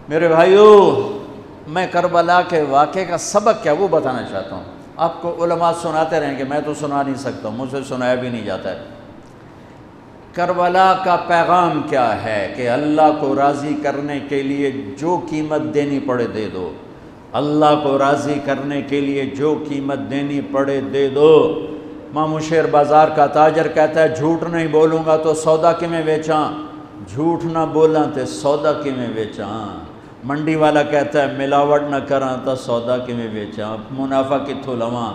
میرے بھائیوں، میں کربلا کے واقعے کا سبق کیا وہ بتانا چاہتا ہوں. آپ کو علماء سناتے رہیں گے، میں تو سنا نہیں سکتا ہوں، مجھ سے سنایا بھی نہیں جاتا ہے. کربلا کا پیغام کیا ہے کہ اللہ کو راضی کرنے کے لیے جو قیمت دینی پڑے دے دو. اللہ کو راضی کرنے کے لیے جو قیمت دینی پڑے دے دو. مامو شیر بازار کا تاجر کہتا ہے جھوٹ نہیں بولوں گا تو سودا کی میں بیچاں، جھوٹ نہ بولاں تے سودا کی میں بیچاں. منڈی والا کہتا ہے ملاوٹ نہ کراں تو سودا کی میں بیچاں، منافع کتھوں لواں.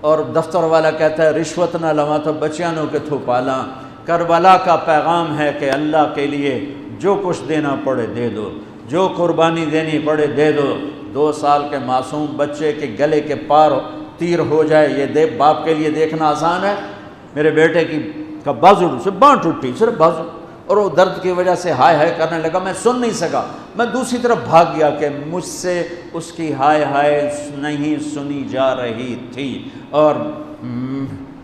اور دفتر والا کہتا ہے رشوت نہ لواں تو بچیاں نو کتھوں پالاں. کربلا کا پیغام ہے کہ اللہ کے لیے جو کچھ دینا پڑے دے دو، جو قربانی دینی پڑے دے دو. 2 سال کے معصوم بچے کے گلے کے پار تیر ہو جائے، یہ باپ کے لیے دیکھنا آسان ہے؟ میرے بیٹے کا بازو سے باں ٹوٹی، صرف بازو، اور وہ درد کی وجہ سے ہائے ہائے کرنے لگا. میں سن نہیں سکا، میں دوسری طرف بھاگ گیا کہ مجھ سے اس کی ہائے ہائے نہیں سنی جا رہی تھی. اور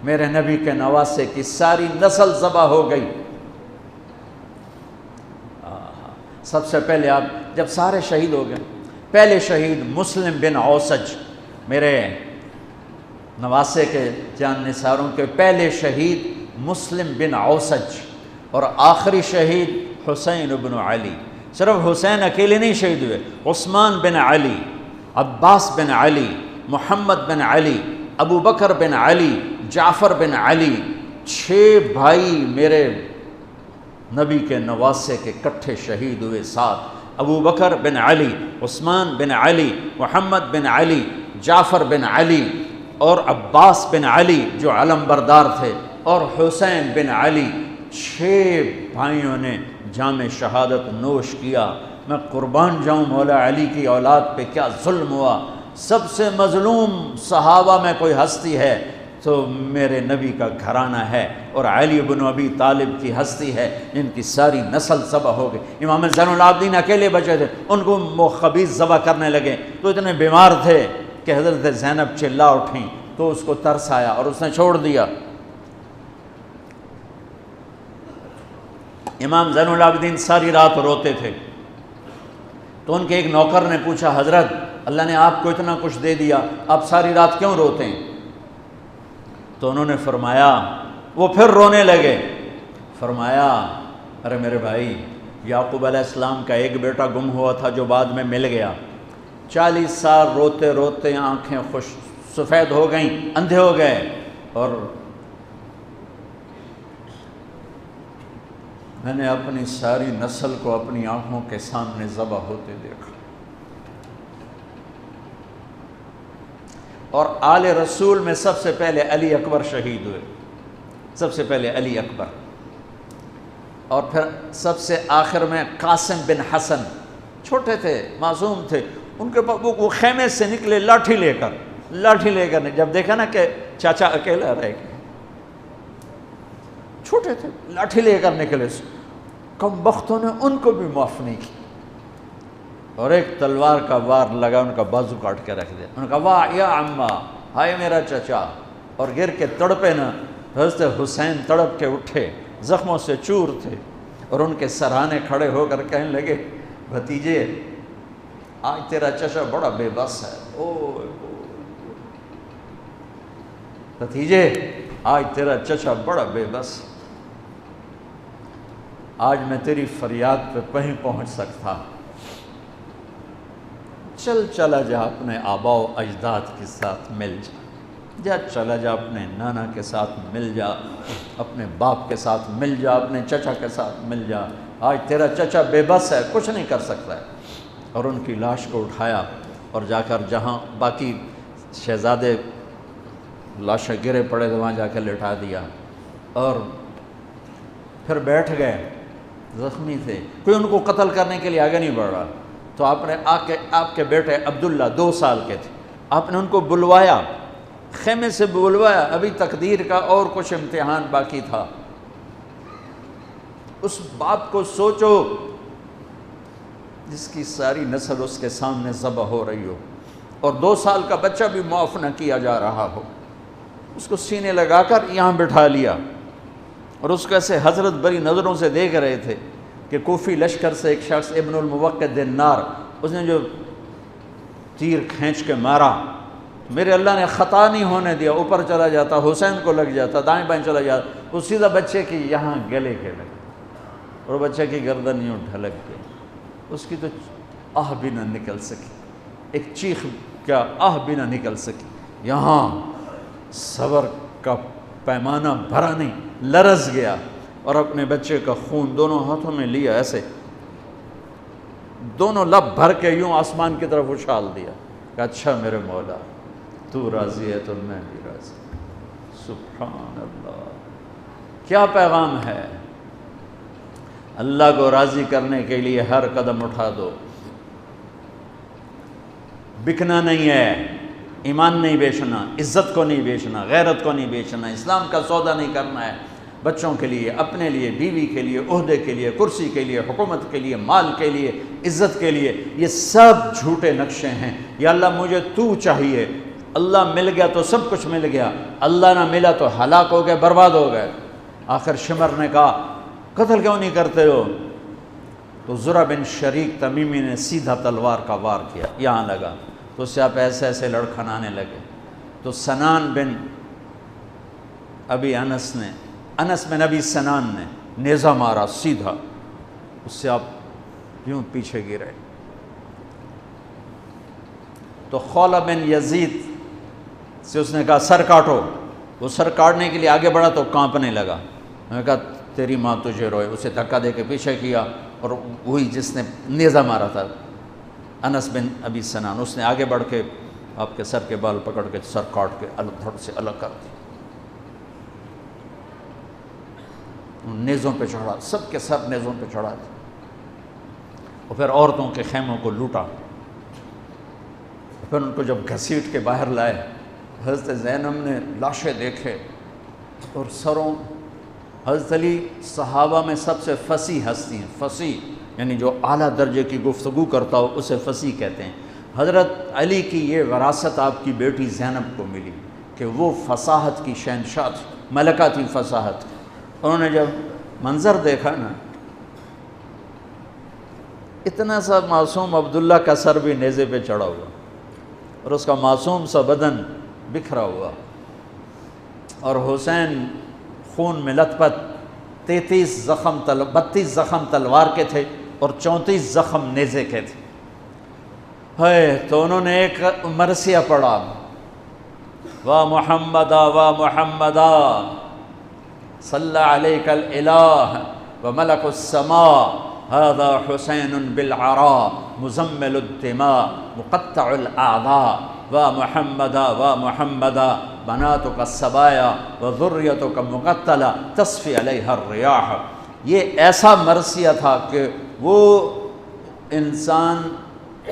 میرے نبی کے نواسے کی ساری نسل ذبح ہو گئی. سب سے پہلے آپ جب سارے شہید ہو گئے، پہلے شہید مسلم بن اوسج، میرے نواسے کے جان نثاروں کے پہلے شہید مسلم بن اوسج، اور آخری شہید حسین بن علی. صرف حسین اکیلے نہیں شہید ہوئے، عثمان بن علی، عباس بن علی، محمد بن علی، ابو بکر بن علی، جعفر بن علی. 6 بھائی میرے نبی کے نواسے کے کٹھے شہید ہوئے. 7 ابو بکر بن علی، عثمان بن علی، محمد بن علی، جعفر بن علی، اور عباس بن علی جو علم بردار تھے، اور حسین بن علی. 6 بھائیوں نے جام شہادت نوش کیا. میں قربان جاؤں مولا علی کی اولاد پہ کیا ظلم ہوا. سب سے مظلوم صحابہ میں کوئی ہستی ہے تو میرے نبی کا گھرانہ ہے، اور علی بن ابی طالب کی ہستی ہے جن کی ساری نسل ذبح ہو گئی. امام زین العابدین اکیلے بچے تھے، ان کو وہ خبیث ذبح کرنے لگے تو اتنے بیمار تھے کہ حضرت زینب چلا اٹھیں تو اس کو ترس آیا اور اس نے چھوڑ دیا. امام زین العابدین ساری رات روتے تھے تو ان کے ایک نوکر نے پوچھا حضرت اللہ نے آپ کو اتنا کچھ دے دیا، آپ ساری رات کیوں روتے ہیں؟ تو انہوں نے فرمایا، وہ پھر رونے لگے، فرمایا ارے میرے بھائی، یعقوب علیہ السلام کا ایک بیٹا گم ہوا تھا جو بعد میں مل گیا. 40 سال روتے روتے آنکھیں سفید ہو گئیں، اندھے ہو گئے، اور میں نے اپنی ساری نسل کو اپنی آنکھوں کے سامنے ذبح ہوتے دیکھا. اور آل رسول میں سب سے پہلے علی اکبر شہید ہوئے، سب سے پہلے علی اکبر، اور پھر سب سے آخر میں قاسم بن حسن. چھوٹے تھے، معصوم تھے، ان کے پاس وہ خیمے سے نکلے لاٹھی لے کر جب دیکھا نا کہ چاچا اکیلا رہ گیا، چھوٹے تھے، لاٹھی لے کر نکلے. کم بختوں نے ان کو بھی معاف نہیں کی، اور ایک تلوار کا وار لگا، ان کا بازو کاٹ کے رکھ دیا. انہوں نے کہا واہ یا عمہ، ہائے میرا چچا، اور گر کے تڑپے نا. حضرت حسین تڑپ کے اٹھے، زخموں سے چور تھے، اور ان کے سرہانے کھڑے ہو کر کہنے لگے بھتیجے آج تیرا چچا بڑا بے بس ہے. او بھتیجے آج تیرا چچا بڑا بے بس، آج میں تیری فریاد پہ کہیں پہنچ سکتا. چلا جا اپنے آبا و اجداد کے ساتھ مل جا، چلا جا اپنے نانا کے ساتھ مل جا، اپنے باپ کے ساتھ مل جا، اپنے چچا کے ساتھ مل جا. آج تیرا چچا بے بس ہے، کچھ نہیں کر سکتا ہے. اور ان کی لاش کو اٹھایا اور جا کر جہاں باقی شہزادے لاشیں گرے پڑے تھے وہاں جا کے لٹا دیا، اور پھر بیٹھ گئے. زخمی تھے، کوئی ان کو قتل کرنے کے لیے آگے نہیں بڑھ رہا. تو آپ نے آپ کے بیٹے عبداللہ 2 سال کے تھے، آپ نے ان کو بلوایا، خیمے سے بلوایا. ابھی تقدیر کا اور کچھ امتحان باقی تھا. اس باپ کو سوچو جس کی ساری نسل اس کے سامنے ذبح ہو رہی ہو، اور 2 سال کا بچہ بھی معاف نہ کیا جا رہا ہو. اس کو سینے لگا کر یہاں بٹھا لیا، اور اس کو ایسے حضرت بری نظروں سے دیکھ رہے تھے کہ کوفی لشکر سے ایک شخص ابن الموقد النار اس نے جو تیر کھینچ کے مارا، میرے اللہ نے خطا نہیں ہونے دیا، اوپر چلا جاتا، حسین کو لگ جاتا، دائیں بائیں چلا جاتا، وہ سیدھا بچے کی یہاں گلے کے لگا اور بچے کی گردن یوں ڈھلک گئی، اس کی تو آہ بھی نہ نکل سکی، ایک چیخ کا آہ بھی نہ نکل سکی، یہاں صبر کا پیمانہ بھرا نہیں، لرز گیا اور اپنے بچے کا خون دونوں ہاتھوں میں لیا، ایسے دونوں لب بھر کے یوں آسمان کی طرف اچھال دیا کہ اچھا میرے مولا تو راضی ہے تو میں بھی راضی۔ سبحان اللہ، کیا پیغام ہے! اللہ کو راضی کرنے کے لیے ہر قدم اٹھا دو، بکنا نہیں ہے، ایمان نہیں بیچنا، عزت کو نہیں بیچنا، غیرت کو نہیں بیچنا، اسلام کا سودا نہیں کرنا ہے، بچوں کے لیے، اپنے لیے، بیوی کے لیے، عہدے کے لیے، کرسی کے لیے، حکومت کے لیے، مال کے لیے، عزت کے لیے، یہ سب جھوٹے نقشے ہیں۔ یا اللہ مجھے تو چاہیے، اللہ مل گیا تو سب کچھ مل گیا، اللہ نہ ملا تو ہلاک ہو گئے، برباد ہو گئے۔ آخر شمر نے کہا قتل کیوں نہیں کرتے ہو؟ تو زرع بن شریک تمیمی نے سیدھا تلوار کا وار کیا، یہاں لگا تو اس سے آپ ایسے ایسے لڑکھنانے لگے، تو سنان بن ابی انس بن ابی سنان نے نیزہ مارا سیدھا، اس سے آپ یوں پیچھے گرے۔ تو خولہ بن یزید سے اس نے کہا سر کاٹو، وہ سر کاٹنے کے لیے آگے بڑھا تو کانپنے لگا، میں نے کہا تیری ماں تجھے روئے، اسے دھکا دے کے پیچھے کیا، اور وہی جس نے نیزہ مارا تھا انس بن ابی سنان، اس نے آگے بڑھ کے آپ کے سر کے بال پکڑ کے سر کاٹ کے دھڑ سے الگ کر دیا، نیزوں پہ چڑھا، سب کے سر نیزوں پہ چڑھا دیا، اور پھر عورتوں کے خیموں کو لوٹا، پھر ان کو جب گھسیٹ کے باہر لائے، حضرت زینب نے لاشیں دیکھے اور سروں، حضرت علی صحابہ میں سب سے فصیح ہستی ہیں، فصیح یعنی جو اعلیٰ درجے کی گفتگو کرتا ہو اسے فصیح کہتے ہیں۔ حضرت علی کی یہ وراثت آپ کی بیٹی زینب کو ملی کہ وہ فصاحت کی شہنشاہ تھی، ملکہ تھی فصاحت۔ انہوں نے جب منظر دیکھا نا، اتنا سا معصوم عبداللہ کا سر بھی نیزے پہ چڑھا ہوا اور اس کا معصوم سا بدن بکھرا ہوا، اور حسین خون میں لت پت، 32 زخم تلوار کے تھے اور 34 زخم نیزے کے تھے۔ تو انہوں نے ایک مرثیہ پڑھا، وا محمدا وا محمدا صلی علیک الالہ وملک السماء هذا حسین بالعراء مزمل الدماء مقطع الاعضاء وا محمدا وا محمدا بناتک السبایا وذریتک مقتلہ تصفی علیہ الریاح۔ یہ ایسا مرثیہ تھا کہ وہ انسان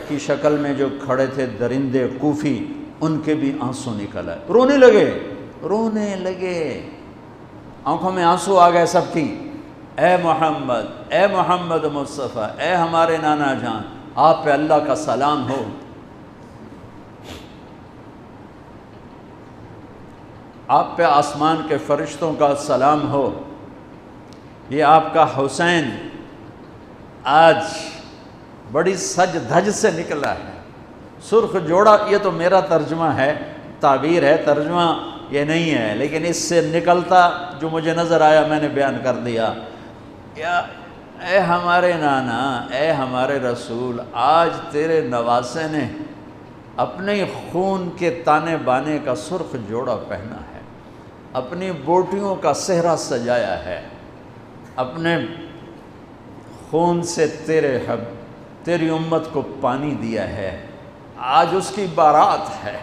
کی شکل میں جو کھڑے تھے درندے کوفی، ان کے بھی آنسو نکل آئے، رونے لگے، آنکھوں میں آنسو آ گئے سب کی۔ اے محمد مصطفیٰ، اے ہمارے نانا جان، آپ پہ اللہ کا سلام ہو، آپ پہ آسمان کے فرشتوں کا سلام ہو، یہ آپ کا حسین آج بڑی سج دھج سے نکلا ہے، سرخ جوڑا۔ یہ تو میرا ترجمہ ہے، تعبیر ہے، ترجمہ یہ نہیں ہے، لیکن اس سے نکلتا جو مجھے نظر آیا میں نے بیان کر دیا۔ یا اے ہمارے نانا، اے ہمارے رسول، آج تیرے نواسے نے اپنے خون کے تانے بانے کا سرخ جوڑا پہنا ہے، اپنی بوٹیوں کا صحرا سجایا ہے، اپنے خون سے تیری امت کو پانی دیا ہے، آج اس کی بارات ہے،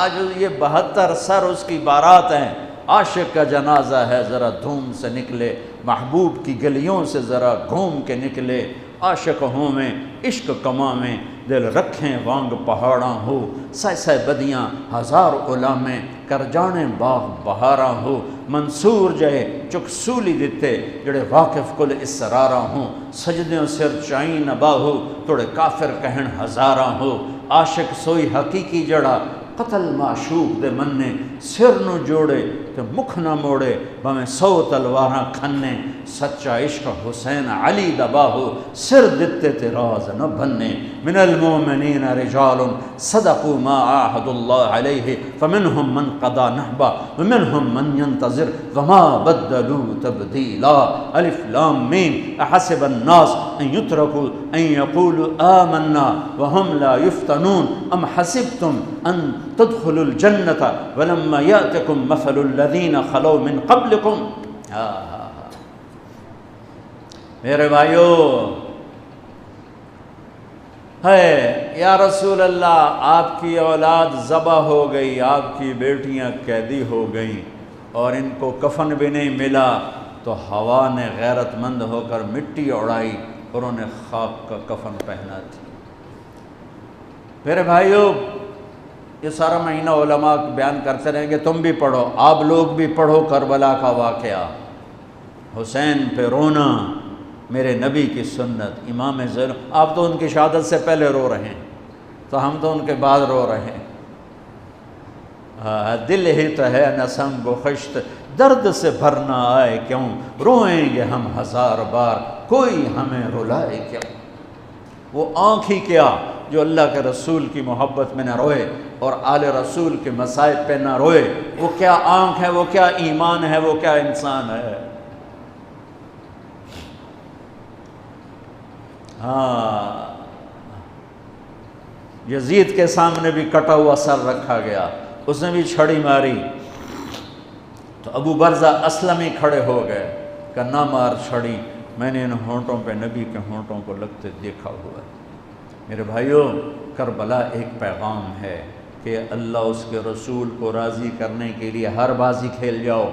آج یہ 72 سر اس کی بارات ہیں۔ عاشق کا جنازہ ہے، ذرا دھوم سے نکلے، محبوب کی گلیوں سے ذرا گھوم کے نکلے، عاشق ہوں میں عشق کماں میں دل رکھیں وانگ پہاڑاں ہو، سہ بدیاں ہزار علامیں کر جانے باغ بہاراں ہو، منصور جہے چک سولی دیتے جڑے واقف کل اسراراں ہوں، سجدیوں سر چائیں نبا ہو توڑے کافر کہن ہزاراں ہو، عاشق سوئی حقیقی جڑا قتل معشوق دے مننے سر نو جوڑے کہ مکھ نہ موڑے بمیں 100 تلواراں کھنے سچا عشق حسین علی دباہو سر دتے تے راز نہ بننے من المومنین رجال صدقوا ما عاہدوا اللہ علیہ فمنہم من قضا نحبا ومنہم من ينتظر وما بدلوا تبدیلا الف لام میم احسب الناس ان يتركوا ان يقولوا آمنا وهم لا يفتنون ام حسبتم ان تدخلوا الجنة ولما يأتكم مثل الذين خلوا من قبلكم. میرے بھائیو ہے یا رسول اللہ آپ کی اولاد ذبح ہو گئی، آپ کی بیٹیاں قیدی ہو گئیں اور ان کو کفن بھی نہیں ملا، تو ہوا نے غیرت مند ہو کر مٹی اڑائی اور انہیں خاک کا کفن پہنا تھی. میرے بھائیو یہ سارا مہینہ علماء بیان کرتے رہیں گے، تم بھی پڑھو، آپ لوگ بھی پڑھو کربلا کا واقعہ، حسین پہ رونا، میرے نبی کی سنت، امام زین. آپ تو ان کی شہادت سے پہلے رو رہے ہیں، تو ہم تو ان کے بعد رو رہے ہیں. دل ہی تو ہے نہ سنگ و خشت، درد سے بھرنا آئے کیوں، روئیں گے ہم 1000 بار، کوئی ہمیں رلائے کیوں. وہ آنکھ ہی کیا جو اللہ کے رسول کی محبت میں نہ روئے اور آل رسول کے مصائب پہ نہ روئے، وہ کیا آنکھ ہے، وہ کیا ایمان ہے، وہ کیا انسان ہے. یزید کے سامنے بھی کٹا ہوا سر رکھا گیا، اس نے بھی چھڑی ماری، تو ابو برزہ اسلمی کھڑے ہو گئے کہ نہ مار چھڑی، میں نے ان ہونٹوں پہ نبی کے ہونٹوں کو لگتے دیکھا ہوا ہے. میرے بھائیوں کربلا ایک پیغام ہے کہ اللہ اس کے رسول کو راضی کرنے کے لیے ہر بازی کھیل جاؤ.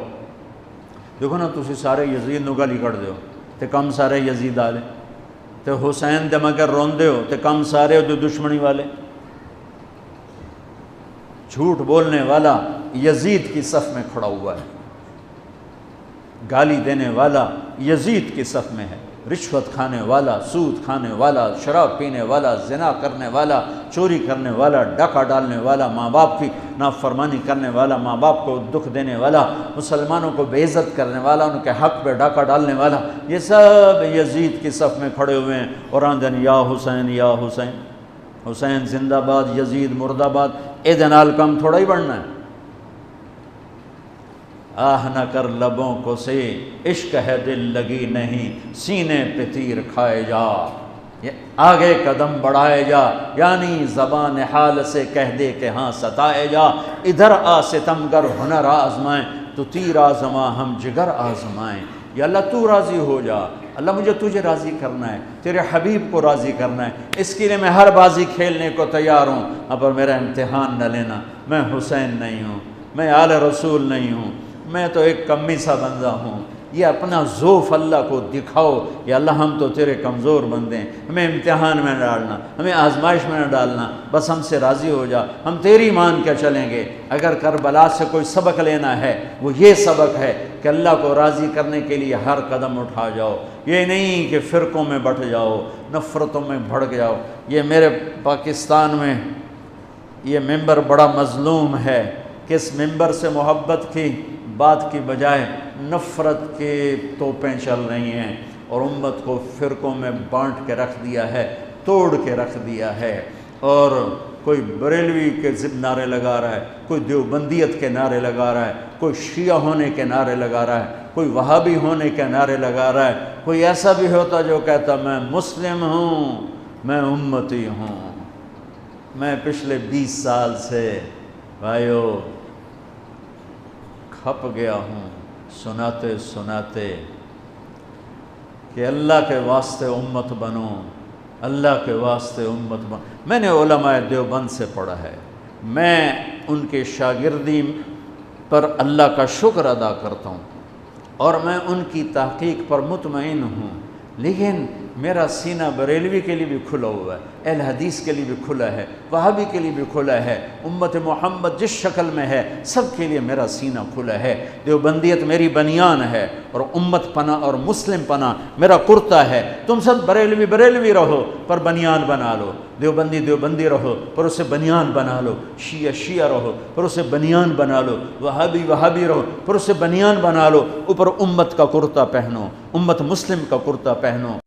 دیکھو نا تسی سارے یزید نو گالی کڑ دیو تے کم سارے یزید آلے، تے حسین دے مگر روندے ہو تے کم سارے جو دشمنی والے. جھوٹ بولنے والا یزید کی صف میں کھڑا ہوا ہے، گالی دینے والا یزید کی صف میں ہے، رشوت کھانے والا، سود کھانے والا، شراب پینے والا، زنا کرنے والا، چوری کرنے والا، ڈاکہ ڈالنے والا، ماں باپ کی نافرمانی کرنے والا، ماں باپ کو دکھ دینے والا، مسلمانوں کو بے عزت کرنے والا، ان کے حق پہ ڈاکہ ڈالنے والا، یہ سب یزید کی صف میں کھڑے ہوئے ہیں اور آندن یا حسین یا حسین، حسین زندہ باد، یزید مرد آباد. اے دنال کم تھوڑا ہی بڑھنا ہے. آہ نہ کر لبوں کو سے عشق ہے دل لگی نہیں، سینے پہ تیر کھائے جا، آگے قدم بڑھائے جا، یعنی زبان حال سے کہہ دے کہ ہاں ستائے جا. ادھر آ ستمگر ہنر آزمائیں، تو تیر آزماں ہم جگر آزمائیں. یا اللہ تو راضی ہو جا، اللہ مجھے تجھے راضی کرنا ہے، تیرے حبیب کو راضی کرنا ہے، اس کے لیے میں ہر بازی کھیلنے کو تیار ہوں. پر میرا امتحان نہ لینا، میں حسین نہیں ہوں، میں آل رسول نہیں ہوں، میں تو ایک کمی سا بندہ ہوں. یہ اپنا ذوف اللہ کو دکھاؤ، یا اللہ ہم تو تیرے کمزور بندے ہیں، ہمیں امتحان میں نہ ڈالنا، ہمیں آزمائش میں نہ ڈالنا، بس ہم سے راضی ہو جا، ہم تیری مان کے چلیں گے. اگر کربلا سے کوئی سبق لینا ہے وہ یہ سبق ہے کہ اللہ کو راضی کرنے کے لیے ہر قدم اٹھا جاؤ. یہ نہیں کہ فرقوں میں بٹ جاؤ، نفرتوں میں بھڑک جاؤ. یہ میرے پاکستان میں یہ ممبر بڑا مظلوم ہے کہ اس ممبر سے محبت کی بات کی بجائے نفرت کے توپیں چل رہی ہیں اور امت کو فرقوں میں بانٹ کے رکھ دیا ہے، توڑ کے رکھ دیا ہے. اور کوئی بریلوی کے نعرے لگا رہا ہے، کوئی دیوبندیت کے نعرے لگا رہا ہے، کوئی شیعہ ہونے کے نعرے لگا رہا ہے، کوئی وہابی ہونے کے نعرے لگا رہا ہے، کوئی ایسا بھی ہوتا جو کہتا میں مسلم ہوں، میں امتی ہوں. میں پچھلے 20 سال سے بھائیو کھپ گیا ہوں سناتے سناتے کہ اللہ کے واسطے امت بنو، اللہ کے واسطے امت بنو. میں نے علماء دیوبند سے پڑھا ہے، میں ان کے شاگردی پر اللہ کا شکر ادا کرتا ہوں اور میں ان کی تحقیق پر مطمئن ہوں، لیکن میرا سینہ بریلوی کے لیے بھی کھلا ہوا ہے، اہل حدیث کے لیے بھی کھلا ہے، وہابی کے لیے بھی کھلا ہے، امت محمد جس شکل میں ہے سب کے لیے میرا سینہ کھلا ہے۔ دیوبندیت میری بنیان ہے اور امت پناہ اور مسلم پناہ میرا کرتا ہے۔ تم سب بریلوی بریلوی رہو پر بنیان بنا لو، دیوبندی دیوبندی رہو پر اسے بنیان بنا لو، شیعہ شیعہ رہو پر اسے بنیان بنا لو، وہابی وہابی رہو پر اسے بنیان بنا لو، اوپر امت کا کرتا پہنو، امت مسلم کا کرتا پہنو۔